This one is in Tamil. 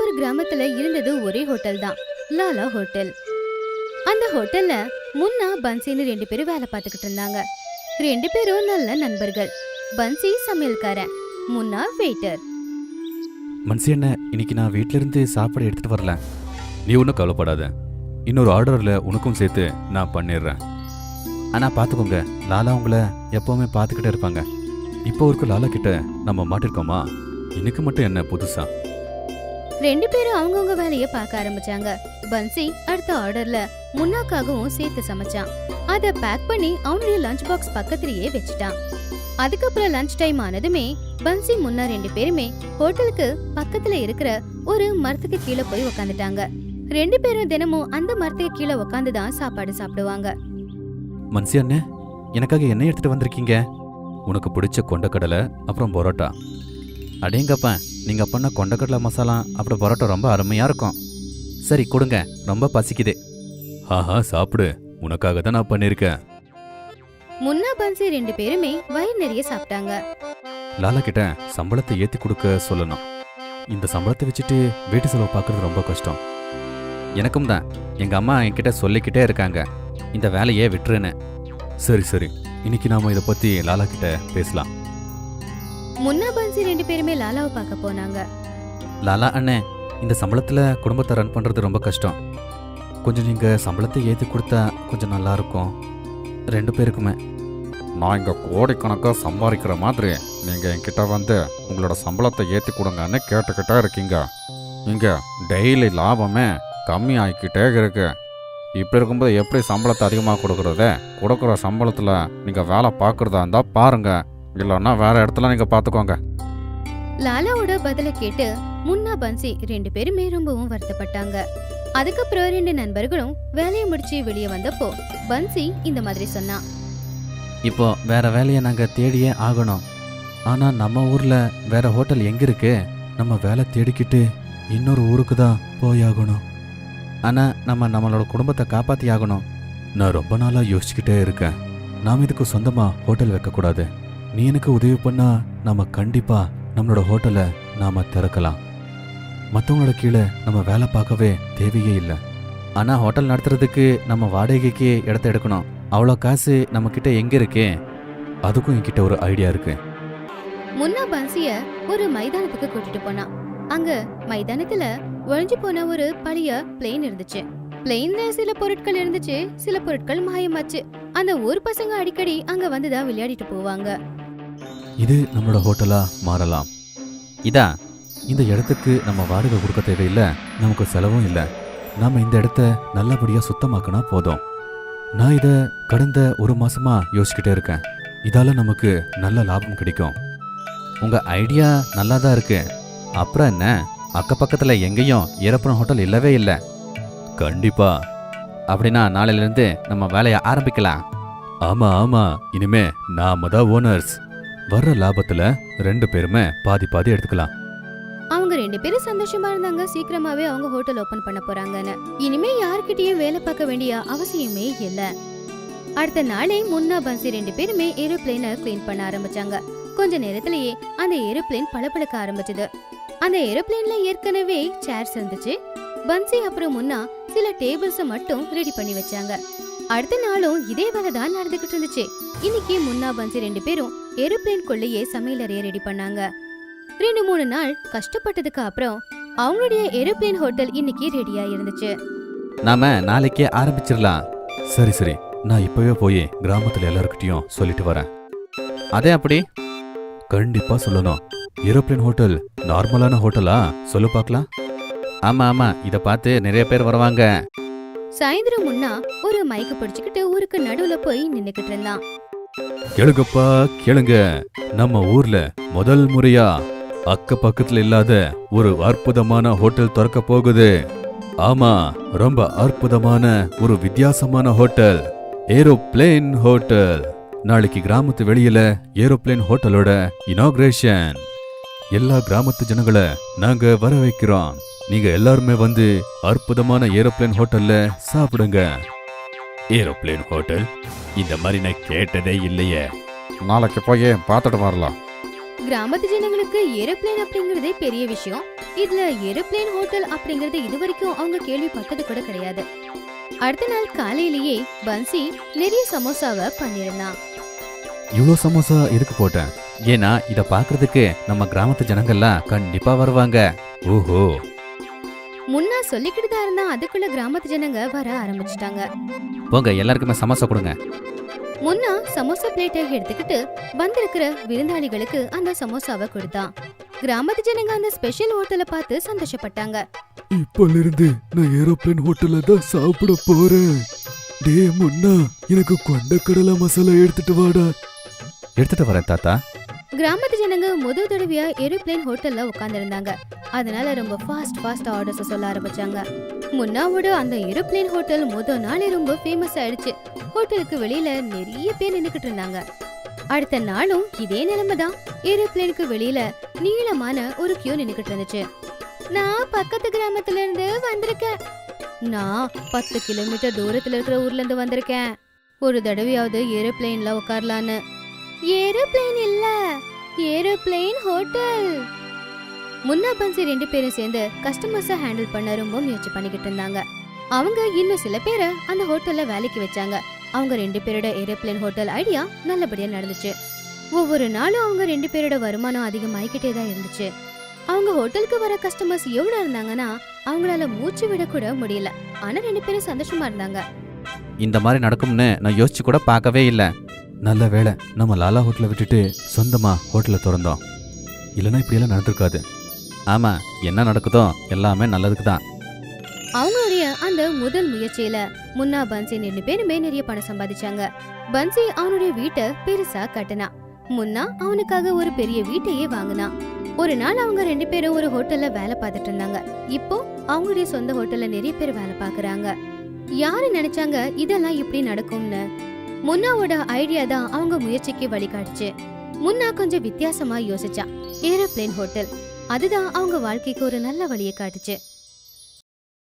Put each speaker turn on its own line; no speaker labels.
ஒரு கிராமத்துல இருந்தது ஒரே ஹோட்டல் தான், லாலா ஹோட்டல். அந்த ஹோட்டல்ல முன்னா பன்சின்னு 2 பேரும் வேலை பார்த்துக்கிட்டு இருந்தாங்க. 2 பேரும் நல்ல நண்பர்கள். பன்சி சமையல்காரன், முன்னா வெயிட்டர்.
மன்சி என்ன, இன்னைக்கு நான் வீட்ல இருந்து சாப்பாடு எடுத்துட்டு வரல. நீ ஒன்றும் கவலைப்படாத, இன்னொரு ஆர்டர்ல உனக்கும் சேர்த்து நான் பண்ணிடுறேன். ஆனா பாத்துக்கோங்க, லாலா உங்களை எப்பவுமே பார்த்துக்கிட்டே இருப்பாங்க. இப்போ ஒரு லாலா கிட்ட நம்ம மாட்டிருக்கோமா, இன்னைக்கு மட்டும் என்ன புதுசா?
2 பேரும் அவங்கவுங்க வேலைய பார்க்க ஆரம்பிச்சாங்க. பன்சி அடுத்த ஆர்டர்ல முன்னாக்காகவும் சேர்த்து சமைச்சான். அத பேக் பண்ணி அவனுடைய லஞ்ச் பாக்ஸ் பக்கத்திலேயே வச்சுட்டான். அதுக்கப்புறம் லஞ்ச் டைம் ஆனதுமே பன்சி முன்னா 2 பேருமே ஹோட்டலுக்கு பக்கத்துல இருக்கிற ஒரு மரத்துக்கு கீழே போய் உக்காந்துட்டாங்க. 2 பேரும் தினமும் அந்த மரத்துக்கு கீழே உக்காந்துதான் சாப்பாடு சாப்பிடுவாங்க.
மன்சி அண்ணே, எனக்காக என்ன எடுத்துட்டு வந்திருக்கீங்க? உனக்கு பிடிச்ச கொண்டக்கடலை அப்புறம் பரோட்டா. அடேங்கப்பா, நீங்க பண்ண கொண்டக்கடலை மசாலா அப்புறம் பரோட்டா ரொம்ப அருமையா இருக்கும். சரி கொடுங்க, ரொம்ப பசிக்குது. ஆஹா சாப்பிடு, உனக்காக தான் நான் பண்ணிருக்கேன்.
முன்னா பன்சி 2 பேருமே வயிறு நிறைய சாப்பிட்டாங்க.
லாலா கிட்ட சம்பளத்தை ஏத்தி கொடுக்க சொல்லணும். இந்த சம்பளத்தை வச்சுட்டு வீட்டு செலவு பார்க்கறது ரொம்ப கஷ்டம். எனக்கும் தான், எங்க அம்மா என்கிட்ட சொல்லிக்கிட்டே இருக்காங்க, இந்த வேலையே விட்டுருன்னு. சரி சரி, இன்னைக்கு நாம இதை பத்தி லாலா கிட்ட பேசலாம்.
முன்னா பன்சி 2 பேருமே லாலாவை பார்க்க போனாங்க.
லாலா அண்ணே, இந்த சம்பளத்துல குடும்பத்தை ரன் பண்றது ரொம்ப கஷ்டம். கொஞ்சம் நீங்க சம்பளத்தை ஏத்தி கொடுத்தா கொஞ்சம் நல்லா இருக்கும் 2 பேருக்குமே.
நான் இங்கே கோடிக்கணக்காக சம்பாதிக்கிற மாதிரி நீங்கள் என்கிட்ட வந்து உங்களோட சம்பளத்தை ஏற்றி கொடுங்கன்னு கேட்டுக்கிட்டே இருக்கீங்க. இங்கே டெய்லி லாபமே கம்மி ஆகிக்கிட்டே இருக்கு. இப்படி இருக்கும்போது எப்படி சம்பளத்தை அதிகமாக கொடுக்குறது? கொடுக்குற சம்பளத்தில் நீங்கள் வேலை பார்க்குறதா இருந்தால் பாருங்க, இல்லைன்னா வேற இடத்துல நீங்கள் பார்த்துக்கோங்க.
லாலாவோட பதில கேட்டு முன்னா பன்சி 2 பேருமே ரொம்பவும் வருத்தப்பட்டாங்க. அதுக்கப்புறம் 2 நண்பர்களும் வேலையை முடிச்சு வெளியே வந்தப்போ பன்சி இந்த மாதிரி சொன்னான்.
இப்போ வேற வேலையை நாங்க தேடியே ஆகணும். ஆனா நம்ம ஊர்ல வேற ஹோட்டல் எங்க இருக்கு? நம்ம வேலை தேடிக்கிட்டு இன்னொரு ஊருக்கு தான் போயாகணும். ஆனா நம்மளோட குடும்பத்தை காப்பாத்தி ஆகணும். நான் ரொம்ப நாளா யோசிச்சுக்கிட்டே இருக்கேன், நாம் இதுக்கு சொந்தமா ஹோட்டல் வைக்க கூடாது. நீ எனக்கு உதவி பண்ணா நம்ம கண்டிப்பா நம்மளோட ஹோட்டலை நாம திறக்கலாம். மற்றவங்களோட கீழே நம்ம வேலை பார்க்கவே தேவையே இல்லை. ஆனா ஹோட்டல் நடத்துறதுக்கு நம்ம வாடகைக்கு இடத்த எடுக்கணும். அவ்வளோ காசு நம்ம கிட்ட எங்க இருக்கு? அதுக்கும் என்கிட்ட ஒரு ஐடியா இருக்கு.
முன்னா பன்சிய ஒரு மைதானத்துக்கு கூட்டிட்டு போனான். அங்க மைதானத்துல ஒழிஞ்சு போன ஒரு பழைய பிளேன் இருந்துச்சு. பிளேன்ல சில பொருட்கள் இருந்துச்சு, சில பொருட்கள் மாயமாச்சு. அந்த ஊர் பசங்க அடிக்கடி அங்க வந்துதான் விளையாடிட்டு போவாங்க.
இது நம்மளோட ஹோட்டலா மாறலாம். இந்த இடத்துக்கு நம்ம வாடகை கொடுக்க தேவையில்லை, நமக்கு செலவும் இல்லை. நாம இந்த இடத்த நல்லபடியா சுத்தமாக்கினா போதும். நான் இதை கடந்த 1 மாசமா யோசிச்சுக்கிட்டே இருக்கேன். இதால நமக்கு நல்ல லாபம் கிடைக்கும். உங்க ஐடியா நல்லா தான் இருக்கு. அப்புறம் என்ன, அக்கப்பக்கத்துல எங்கேயும் ஏரோப்ளேன் ஹோட்டல் இல்லவே இல்லை. கண்டிப்பா. அப்படின்னா நாளையில இருந்து நம்ம வேலையை ஆரம்பிக்கலாம். ஆமா ஆமா, இனிமே நாம தான் ஓனர்ஸ். வர்ற லாபத்துல 2 பேருமே பாதி பாதி எடுத்துக்கலாம்.
அவங்க 2 பேரும் சந்தோஷமா இருந்தாங்க. சீக்கிரமாவே அவங்க ஹோட்டல் ஓபன் பண்ண போறாங்கன்னு. இனிமே யார்கிட்டயும் வேலை பார்க்க வேண்டிய அவசியமே இல்ல. அடுத்த நாளே முன்னா பன்சி 2 பேருமே ஏரோப்ளேனை கிளீன் பண்ண ஆரம்பிச்சாங்க. கொஞ்ச நேரத்திலேயே அந்த ஏரோப்ளேன் பளபளக்க ஆரம்பிச்சது. அந்த ஏரோப்ளேன்ல ஏற்கனவே சேர்ஸ் இருந்துச்சு. பன்சி அப்புறம் முன்னா சில டேபிள்ஸ் மட்டும் ரெடி பண்ணி வச்சாங்க. அடுத்த நாளும் இதே வேலை தான் நடந்துகிட்டு இருந்துச்சு. இன்னைக்கு முன்னா பன்சி 2 பேரும் ஏரோப்ளேன் கொள்ளையே சமையல் அறைய ரெடி பண்ணாங்க. 2-3 நாள் கஷ்டப்பட்டதுக்கு அப்புறம் அவங்களுடைய ஏரோப்ளேன் ஹோட்டல் இன்னைக்கு ரெடியா இருந்துச்சு.
நாம நாளைக்கே ஆரம்பிச்சிடலாம். சரி சரி, நான் இப்பவே போய் கிராமத்துல எல்லாருக்கிட்டையும் சொல்லிட்டு வரேன். அதே அப்படி கண்டிப்பா சொல்லணும். ஏரோப்ளேன் ஹோட்டல் நார்மலான ஹோட்டலா? சொல்லு பார்க்கலாம். ஆமா ஆமா, இத பார்த்து நிறைய பேர் வருவாங்க.
சாயந்தரம் முன்னா ஒரு மைக்கு பிடிச்சுக்கிட்டு ஊருக்கு நடுவுல போய் நின்னுக்கிட்டு இருந்தான்.
கேளுங்கப்பா கேளுங்க, நம்ம ஊர்ல முதல் முறையா அக்க பக்கத்துல இல்லாத ஒரு அற்புதமான ஹோட்டல் திறக்க போகுது. ஆமா, ரொம்ப அற்புதமான ஒரு வித்தியாசமான ஹோட்டல், ஏரோப்ளேன் ஹோட்டல். நாளைக்கு கிராமத்து வெளியில ஏரோப்ளேன் ஹோட்டலோட இனாகிரேஷன். எல்லா கிராமத்து ஜனங்களை நாங்க வர வைக்கிறோம். நீங்க எல்லாருமே வந்து அற்புதமான ஏரோப்ளேன் ஹோட்டல்ல சாப்பிடுங்க. Aeroplane hotel? இந்த மாதிரி நான் கேட்டதே இல்லையே.
நாளைக்கு போய் பார்த்துட்டு வரலாம்.
கிராமத்து ஜனங்களுக்கு ஏரோப்ளேன் அப்படிங்கறதே பெரிய விஷயம். இதுல ஏரோப்ளேன் ஹோட்டல் அப்படிங்கறது இதுவரைக்கும் அவங்க கேள்விப்பட்டது கூட கிடையாது. அடுத்த நாள் காலையிலேயே பன்சி நிறைய சமோசாவை பண்ணிருந்தான்.
இவ்வளோ சமோசா எதுக்கு போட்டேன்? ஏன்னா இத பாக்குறதுக்கு நம்ம கிராமத்து ஜனங்கள்லாம் கண்டிப்பா வருவாங்க. ஓஹோ.
முன்னா சொல்லிக்கிட்டு தான் இருந்தா அதுக்குள்ள கிராமத்து ஜனங்க வர ஆரம்பிச்சிட்டாங்க.
போங்க, எல்லாருக்குமே சமோசா கொடுங்க.
முன்னா சமோசா பிளேட்டை எடுத்துக்கிட்டு வந்திருக்கிற விருந்தாளிகளுக்கு அந்த சமோசாவை கொடுத்தான். கிராமத்து ஜனங்க அந்த ஸ்பெஷல் ஹோட்டலை பார்த்து சந்தோஷப்பட்டாங்க.
இப்பல இருந்து நான் ஏரோப்ளேன் ஹோட்டல்ல தான் சாப்பிட போறேன். டே முன்னா, எனக்கு கொண்டக்கடலை மசாலா எடுத்துட்டு வாடா.
எடுத்துட்டு வரேன் தாத்தா.
கிராமத்து ஜனங்க முதல் தடவையா ஏரோப்ளேன் ஹோட்டல்ல உட்கார்ந்திருந்தாங்க. அதனால ரொம்ப ஃபாஸ்ட் ஆர்டர்ஸ் சொல்ல ஆரம்பிச்சாங்க. முன்னாவோட அந்த ஏரோப்ளேன் ஹோட்டல் முதல் நாளே ரொம்ப ஃபேமஸ் ஆயிடுச்சு. ஹோட்டலுக்கு வெளியில நிறைய பேர் நின்னுக்கிட்டு இருந்தாங்க. அடுத்த நாளும் இதே நிலைமை தான். ஏரோப்ளேனுக்கு வெளியில நீளமான ஒரு கியூ நின்னுக்கிட்டு இருந்துச்சு. நான் பக்கத்து கிராமத்துல இருந்து வந்திருக்கேன். நான் 10 கிலோமீட்டர் தூரத்துல இருக்கிற ஊர்ல இருந்து வந்திருக்கேன். ஒரு தடவையாவது ஏரோப்ளேன்ல உட்காரலான்னு. ஏரோப்ளேன் இல்ல, ஏரோப்ளேன் ஹோட்டல். முன்னா பன்சி 2 பேரும் சேர்ந்து கஸ்டமர்ஸை ஹேண்டில் பண்ண ரொம்ப முயற்சி பண்ணிக்கிட்டு இருந்தாங்க. அவங்க இன்னும் சில பேரை அந்த ஹோட்டல்ல வேலைக்கு வச்சாங்க. அவங்க 2 பேரோட ஏரோப்ளேன் ஹோட்டல் ஐடியா நல்லபடியா நடந்துச்சு. ஒவ்வொரு நாளும் அவங்க 2 பேரோட வருமானம் அதிகமாயிக்கிட்டே தான் இருந்துச்சு. அவங்க ஹோட்டலுக்கு வர கஸ்டமர்ஸ் எவ்வளவு இருந்தாங்கன்னா அவங்களால மூச்சு விட கூட முடியல. ஆனா 2 பேரும் சந்தோஷமா இருந்தாங்க.
இந்த மாதிரி நடக்கும்னு நான் யோசிச்சு கூட பார்க்கவே இல்லை. நல்ல வேளை நம்ம லாலா ஹோட்டலை விட்டுட்டு சொந்தமா ஹோட்டலை திறந்தோம். இல்லைன்னா இப்படியெல்லாம் நடந்திருக்காது. ஆமா, என்ன நடக்குதோ எல்லாமே நல்லதுக்கு தான்.
அவங்களுடைய அந்த முதல் முயற்சியில முன்னா பன்சி 2 பேருமே நிறைய பணம் சம்பாதிச்சாங்க. பன்சி அவனுடைய வீட்டை பெருசா கட்டினான். முன்னா அவனுக்காக ஒரு பெரிய வீட்டையே வாங்கினான். ஒரு நாள் அவங்க 2 பேரும் ஒரு ஹோட்டல்ல வேலை பார்த்துட்டு இருந்தாங்க. இப்போ அவங்களுடைய சொந்த ஹோட்டல்ல நிறைய பேர் வேலை பாக்குறாங்க. யாரு நினைச்சாங்க இதெல்லாம் இப்படி நடக்கும்னு? முன்னாவோட ஐடியா தான் அவங்க முயற்சிக்கு வழிகாட்டுச்சு. முன்னா கொஞ்சம் வித்தியாசமா யோசிச்சான். ஏரோப்ளேன் ஹோட்டல் அதுதான் அவங்க வாழ்க்கைக்கு ஒரு நல்ல வழியை காட்டுச்சு.